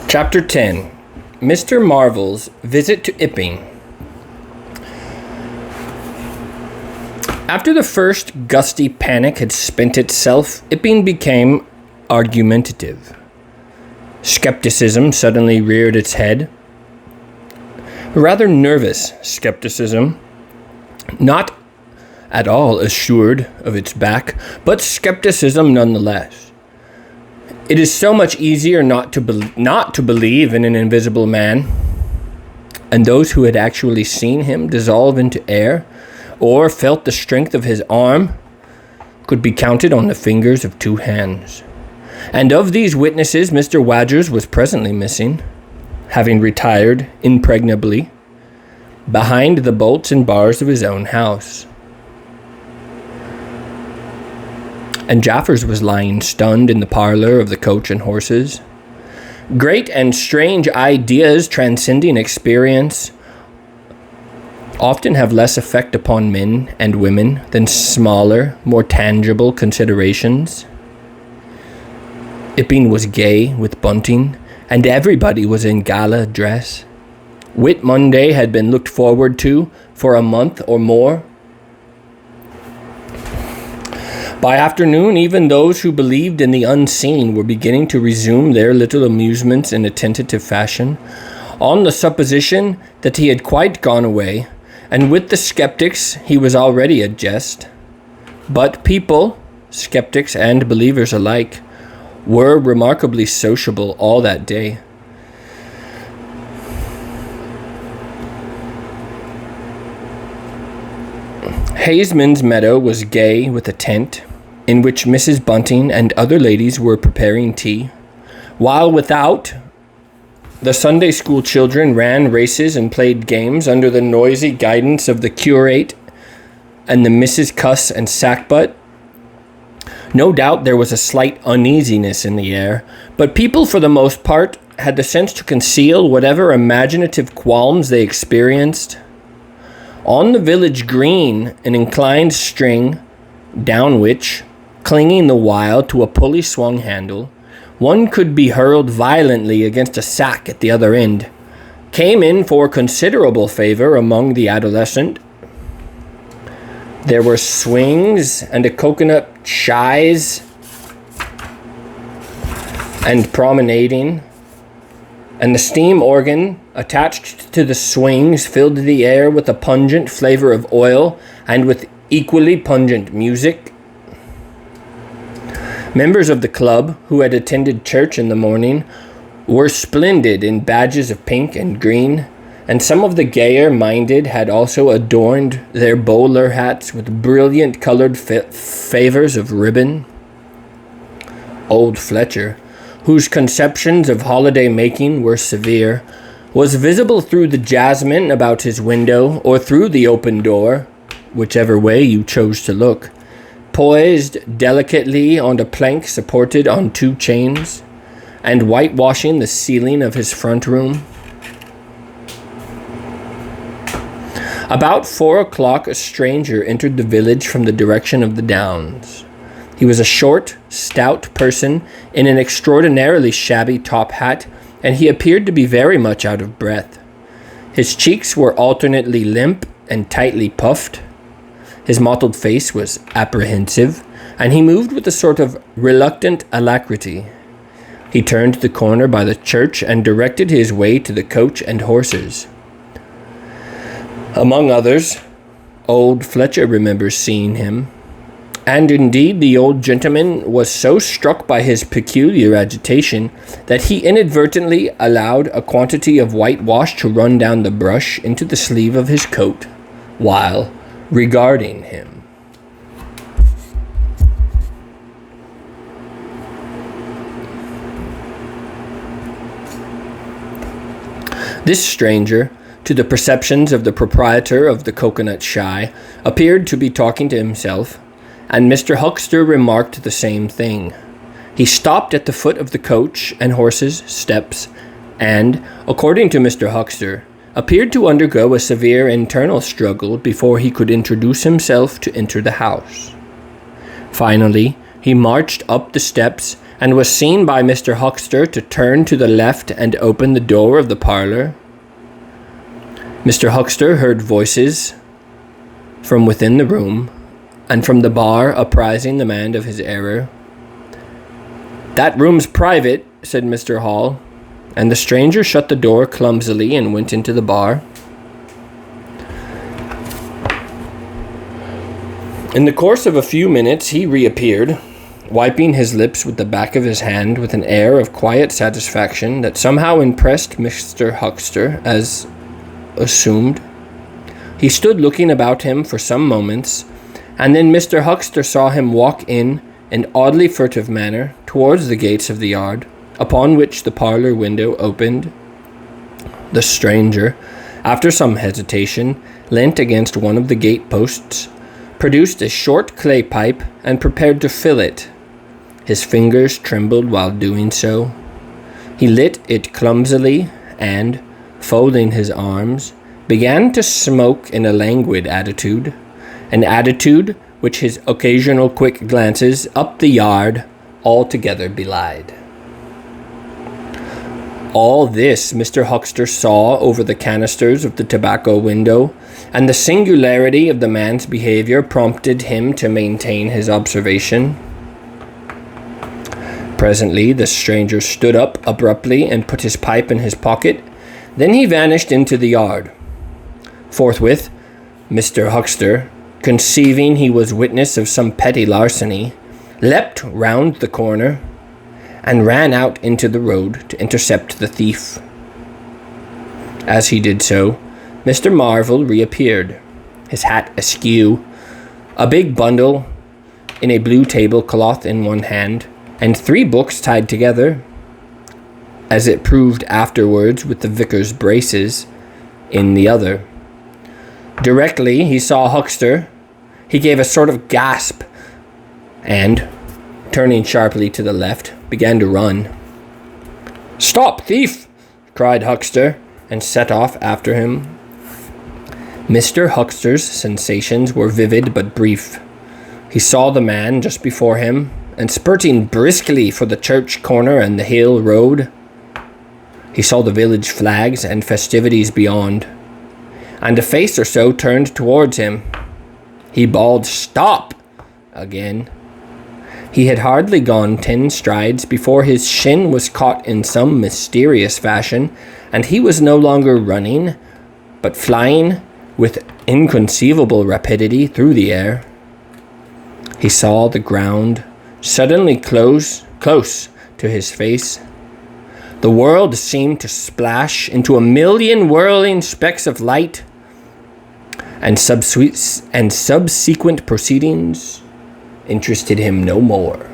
Chapter 10. Mr. Marvel's Visit to Iping. After the first gusty panic had spent itself, Iping became argumentative. Skepticism suddenly reared its head. Rather nervous skepticism, not at all assured of its back, but skepticism nonetheless. It is so much easier not to believe in an invisible man, and those who had actually seen him dissolve into air or felt the strength of his arm could be counted on the fingers of two hands. And of these witnesses, Mr. Wadgers was presently missing, having retired impregnably behind the bolts and bars of his own house. And Jaffers was lying stunned in the parlor of the Coach and Horses. Great and strange ideas transcending experience often have less effect upon men and women than smaller, more tangible considerations. Iping was gay with bunting, and everybody was in gala dress. Whit Monday had been looked forward to for a month or more. By afternoon, even those who believed in the unseen were beginning to resume their little amusements in a tentative fashion, on the supposition that he had quite gone away, and with the skeptics he was already a jest. But people, skeptics and believers alike, were remarkably sociable all that day. Haysman's meadow was gay with a tent, in which Mrs. Bunting and other ladies were preparing tea, while without, the Sunday school children ran races and played games under the noisy guidance of the curate and the Mrs. Cuss and Sackbut. No doubt there was a slight uneasiness in the air, but people for the most part had the sense to conceal whatever imaginative qualms they experienced. On the village green, an inclined string, down which, clinging the while to a pulley swung handle, one could be hurled violently against a sack at the other end, came in for considerable favor among the adolescent. There were swings and a coconut shies and promenading, and the steam organ attached to the swings filled the air with a pungent flavor of oil and with equally pungent music. Members of the club who had attended church in the morning were splendid in badges of pink and green, and some of the gayer-minded had also adorned their bowler hats with brilliant colored favors of ribbon. Old Fletcher, whose conceptions of holiday-making were severe, was visible through the jasmine about his window or through the open door, whichever way you chose to look, poised delicately on a plank supported on two chains, and whitewashing the ceiling of his front room. About 4 o'clock, a stranger entered the village from the direction of the downs. He was a short, stout person in an extraordinarily shabby top hat, and he appeared to be very much out of breath. His cheeks were alternately limp and tightly puffed. His mottled face was apprehensive, and he moved with a sort of reluctant alacrity. He turned the corner by the church and directed his way to the Coach and Horses. Among others, old Fletcher remembers seeing him, and indeed the old gentleman was so struck by his peculiar agitation that he inadvertently allowed a quantity of whitewash to run down the brush into the sleeve of his coat, while regarding him. This stranger, to the perceptions of the proprietor of the Coconut Shy, appeared to be talking to himself, and Mr. Huckster remarked the same thing. He stopped at the foot of the Coach and Horses steps, and, according to Mr. Huckster, appeared to undergo a severe internal struggle before he could introduce himself to enter the house. Finally, he marched up the steps and was seen by Mr. Huckster to turn to the left and open the door of the parlour. Mr. Huckster heard voices from within the room, and from the bar apprising the man of his error. "That room's private," said Mr. Hall, and the stranger shut the door clumsily and went into the bar. In the course of a few minutes he reappeared, wiping his lips with the back of his hand with an air of quiet satisfaction that somehow impressed Mr. Huckster as assumed. He stood looking about him for some moments, and then Mr. Huckster saw him walk in an oddly furtive manner towards the gates of the yard, upon which the parlour window opened. The stranger, after some hesitation, leant against one of the gate posts, produced a short clay pipe, and prepared to fill it. His fingers trembled while doing so. He lit it clumsily and, folding his arms, began to smoke in a languid attitude, an attitude which his occasional quick glances up the yard altogether belied. All this Mr. Huckster saw over the canisters of the tobacco window, and the singularity of the man's behaviour prompted him to maintain his observation. Presently the stranger stood up abruptly and put his pipe in his pocket. Then he vanished into the yard. Forthwith, Mr. Huckster, conceiving he was witness of some petty larceny, leapt round the corner and ran out into the road to intercept the thief. As he did so, Mr. Marvel reappeared, his hat askew, a big bundle in a blue tablecloth in one hand, and 3 books tied together, as it proved afterwards with the vicar's braces, in the other. Directly he saw Huckster, he gave a sort of gasp, and, turning sharply to the left, began to run. "Stop, thief!" cried Huckster, and set off after him. Mr. Huckster's sensations were vivid but brief. He saw the man just before him, and spurting briskly for the church corner and the hill road. He saw the village flags and festivities beyond, and a face or so turned towards him. He bawled, "Stop!" again. He had hardly gone 10 strides before his shin was caught in some mysterious fashion, and he was no longer running, but flying with inconceivable rapidity through the air. He saw the ground suddenly close to his face. The world seemed to splash into a million whirling specks of light, and subsequent proceedings interested him no more.